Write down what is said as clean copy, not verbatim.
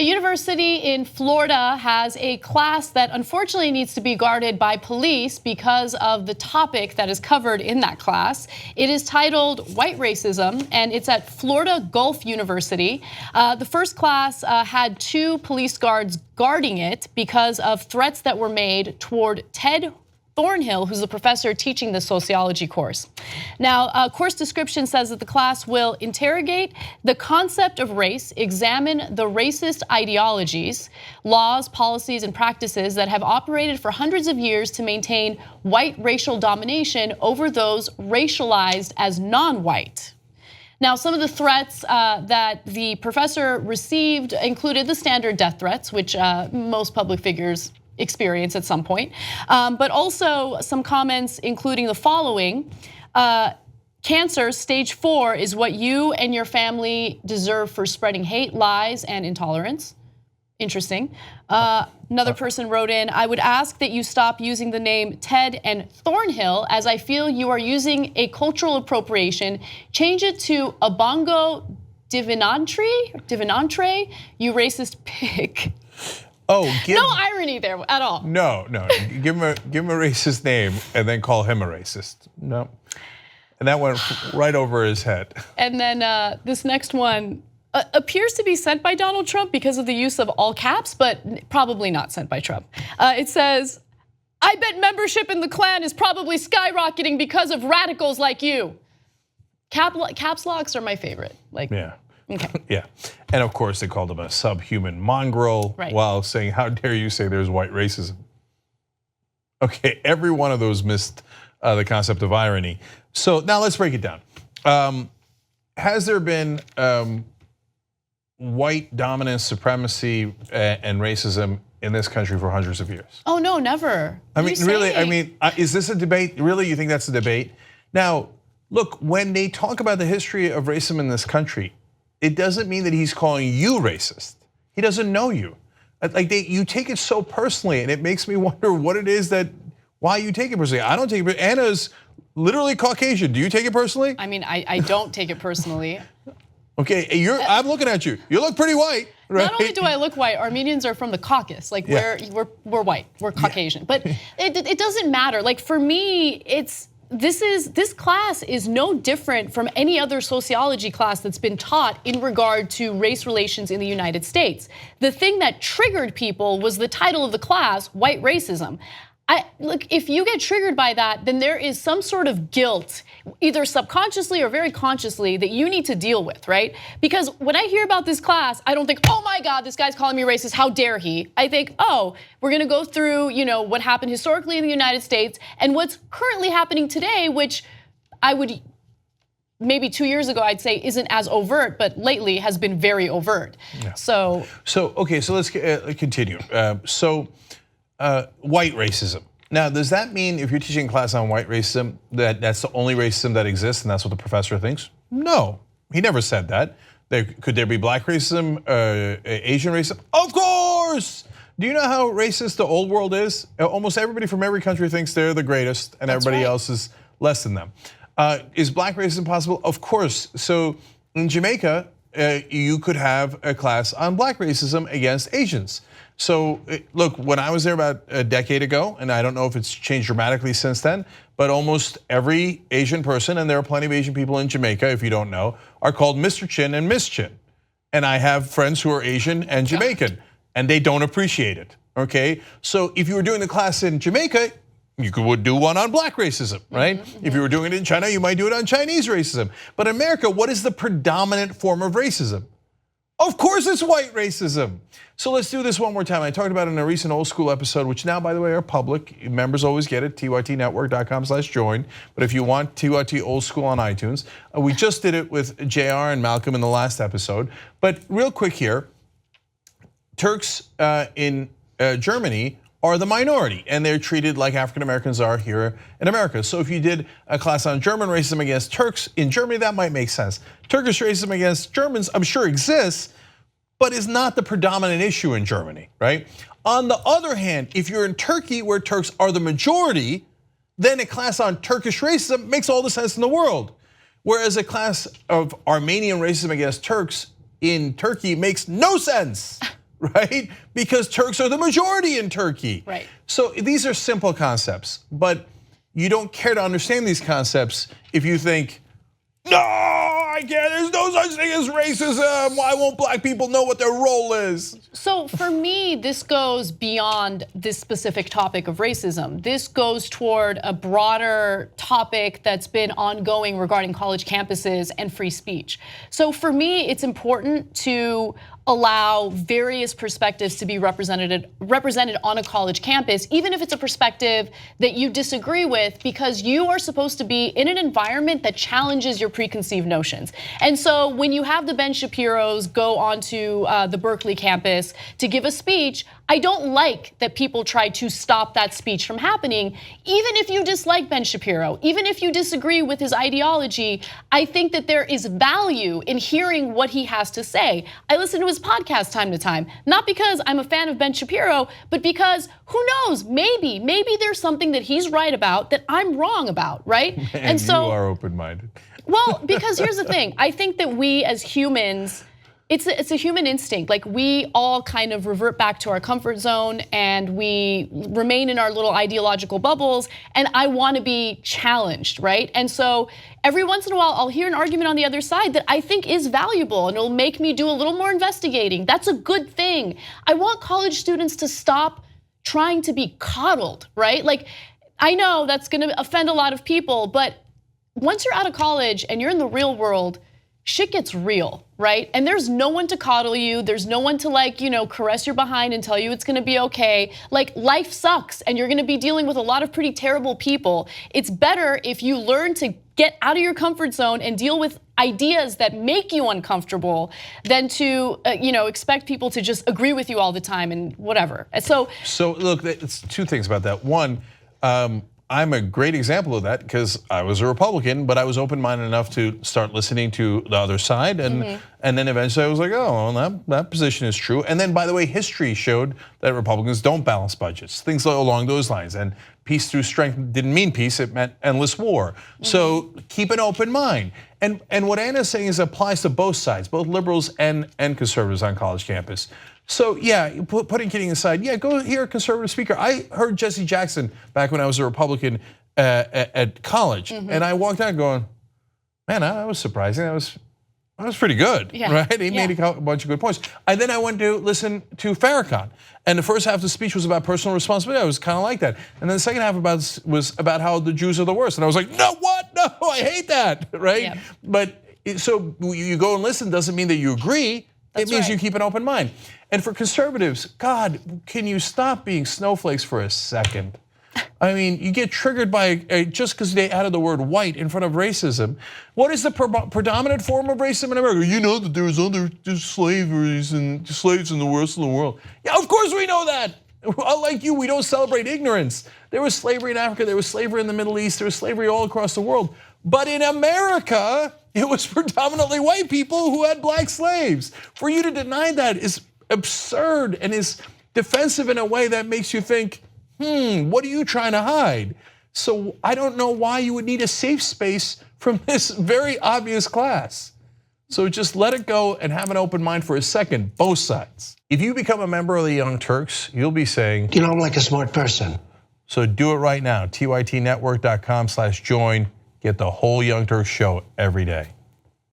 A university in Florida has a class that unfortunately needs to be guarded by police because of the topic that is covered in that class. It is titled White Racism, and it's at Florida Gulf University. The first class had 2 police guards guarding it because of threats that were made toward Ted Thornhill, who's the professor teaching the sociology course. Now, course description says that the class will interrogate the concept of race, examine the racist ideologies, laws, policies, and practices that have operated for hundreds of years to maintain white racial domination over those racialized as non-white. Now, some of the threats that the professor received included the standard death threats, which most public figures experience at some point, but also some comments including the following. Cancer, stage 4, is what you and your family deserve for spreading hate, lies, and intolerance. Interesting. Another person wrote in, I would ask that you stop using the name Ted and Thornhill, as I feel you are using a cultural appropriation. Change it to Abongo Divinantre, you racist pig. Oh, no irony there at all. No, give him a racist name and then call him a racist. No, and that went right over his head. And then this next one appears to be sent by Donald Trump because of the use of all caps, but probably not sent by Trump. It says, I bet membership in the Klan is probably skyrocketing because of radicals like you. Caps locks are my favorite. Yeah. Okay. Yeah, and of course they called him a subhuman mongrel, right, while saying, how dare you say there's white racism. Okay, every one of those missed the concept of irony. So now let's break it down. Has there been white dominance, supremacy, and racism in this country for hundreds of years? Oh no, never. I mean, really, is this a debate? Really, you think that's a debate? Now, look, when they talk about the history of racism in this country, it doesn't mean that he's calling you racist. He doesn't know you. Like you take it so personally, and it makes me wonder what it is why you take it personally. I don't take it. Anna's literally Caucasian. Do you take it personally? I mean, I don't take it personally. Okay, I'm looking at you. You look pretty white, right? Not only do I look white, Armenians are from the Caucasus. Like we're white, we're Caucasian. But it doesn't matter. Like for me, this class is no different from any other sociology class that's been taught in regard to race relations in the United States. The thing that triggered people was the title of the class, White Racism. Look, if you get triggered by that, then there is some sort of guilt, either subconsciously or very consciously, that you need to deal with, right? Because when I hear about this class, I don't think, oh my God, this guy's calling me racist, how dare he? I think, oh, we're gonna go through what happened historically in the United States and what's currently happening today, which I would, maybe 2 years ago, I'd say isn't as overt, but lately has been very overt. Yeah. So okay, so let's continue. White racism. Now, does that mean if you're teaching a class on white racism, that's the only racism that exists and that's what the professor thinks? No, he never said that. Could there be black racism, Asian racism? Of course! Do you know how racist the old world is? Almost everybody from every country thinks they're the greatest and everybody else is less than them. Is black racism possible? Of course. So in Jamaica, you could have a class on black racism against Asians. So look, when I was there about a decade ago, and I don't know if it's changed dramatically since then, but almost every Asian person, and there are plenty of Asian people in Jamaica, if you don't know, are called Mr. Chin and Miss Chin. And I have friends who are Asian and Jamaican, and they don't appreciate it, okay? So if you were doing the class in Jamaica, you would do one on black racism, right? Mm-hmm. If you were doing it in China, you might do it on Chinese racism. But in America, what is the predominant form of racism? Of course it's white racism. So let's do this one more time. I talked about it in a recent Old School episode, which now, by the way, are public. Members always get it, tytnetwork.com/join. But if you want TYT Old School on iTunes, we just did it with JR and Malcolm in the last episode. But real quick here, Turks in Germany are the minority, and they're treated like African Americans are here in America. So if you did a class on German racism against Turks in Germany, that might make sense. Turkish racism against Germans, I'm sure exists, but is not the predominant issue in Germany, right? On the other hand, if you're in Turkey where Turks are the majority, then a class on Turkish racism makes all the sense in the world. Whereas a class of Armenian racism against Turks in Turkey makes no sense. right? Because Turks are the majority in Turkey. Right. So these are simple concepts, but you don't care to understand these concepts if you think, no, I can't, there's no such thing as racism. Why won't black people know what their role is? So for me, this goes beyond this specific topic of racism. This goes toward a broader topic that's been ongoing regarding college campuses and free speech. So for me, it's important to allow various perspectives to be represented on a college campus, even if it's a perspective that you disagree with, because you are supposed to be in an environment that challenges your preconceived notions. And so when you have the Ben Shapiros go onto the Berkeley campus to give a speech, I don't like that people try to stop that speech from happening. Even if you dislike Ben Shapiro, even if you disagree with his ideology, I think that there is value in hearing what he has to say. I listen to his podcast time to time, not because I'm a fan of Ben Shapiro, but because who knows, maybe there's something that he's right about that I'm wrong about, right? And so you are open-minded. Well, because here's the thing, I think that we as humans, it's a human instinct. Like we all kind of revert back to our comfort zone and we remain in our little ideological bubbles, and I want to be challenged, right? And so every once in a while I'll hear an argument on the other side that I think is valuable and it'll make me do a little more investigating. That's a good thing. I want college students to stop trying to be coddled, right? Like I know that's gonna offend a lot of people, but once you're out of college and you're in the real world, shit gets real, right? And there's no one to coddle you. There's no one to caress your behind and tell you it's gonna be okay. Like life sucks and you're gonna be dealing with a lot of pretty terrible people. It's better if you learn to get out of your comfort zone and deal with ideas that make you uncomfortable than to expect people to just agree with you all the time and whatever. So look, it's two things about that. One, I'm a great example of that because I was a Republican, but I was open-minded enough to start listening to the other side, and then eventually I was like, oh, well, that position is true. And then, by the way, history showed that Republicans don't balance budgets, things along those lines. And peace through strength didn't mean peace; it meant endless war. So keep an open mind. And what Anna's saying is applies to both sides, both liberals and conservatives on college campus. So yeah, putting kidding aside, yeah, go hear a conservative speaker. I heard Jesse Jackson back when I was a Republican at college, and I walked out going, man, that was surprising. That was pretty good, right? He made a bunch of good points. And then I went to listen to Farrakhan, and the first half of the speech was about personal responsibility. I was kind of like that, and then the second half was about how the Jews are the worst, and I was like, no, what? No, I hate that, right? Yeah. But so you go and listen doesn't mean that you agree. It means you keep an open mind. And for conservatives, God, can you stop being snowflakes for a second? I mean, you get triggered by just because they added the word white in front of racism. What is the predominant form of racism in America? You know that there's other slaveries and slaves in the rest of the world. Yeah, of course we know that. Unlike you, we don't celebrate ignorance. There was slavery in Africa, there was slavery in the Middle East, there was slavery all across the world. But in America, it was predominantly white people who had black slaves. For you to deny that is absurd and is defensive in a way that makes you think, what are you trying to hide? So I don't know why you would need a safe space from this very obvious class. So just let it go and have an open mind for a second, both sides. If you become a member of the Young Turks, you'll be saying, I'm like a smart person. So do it right now, tytnetwork.com/join. Get the whole Young Turks show every day.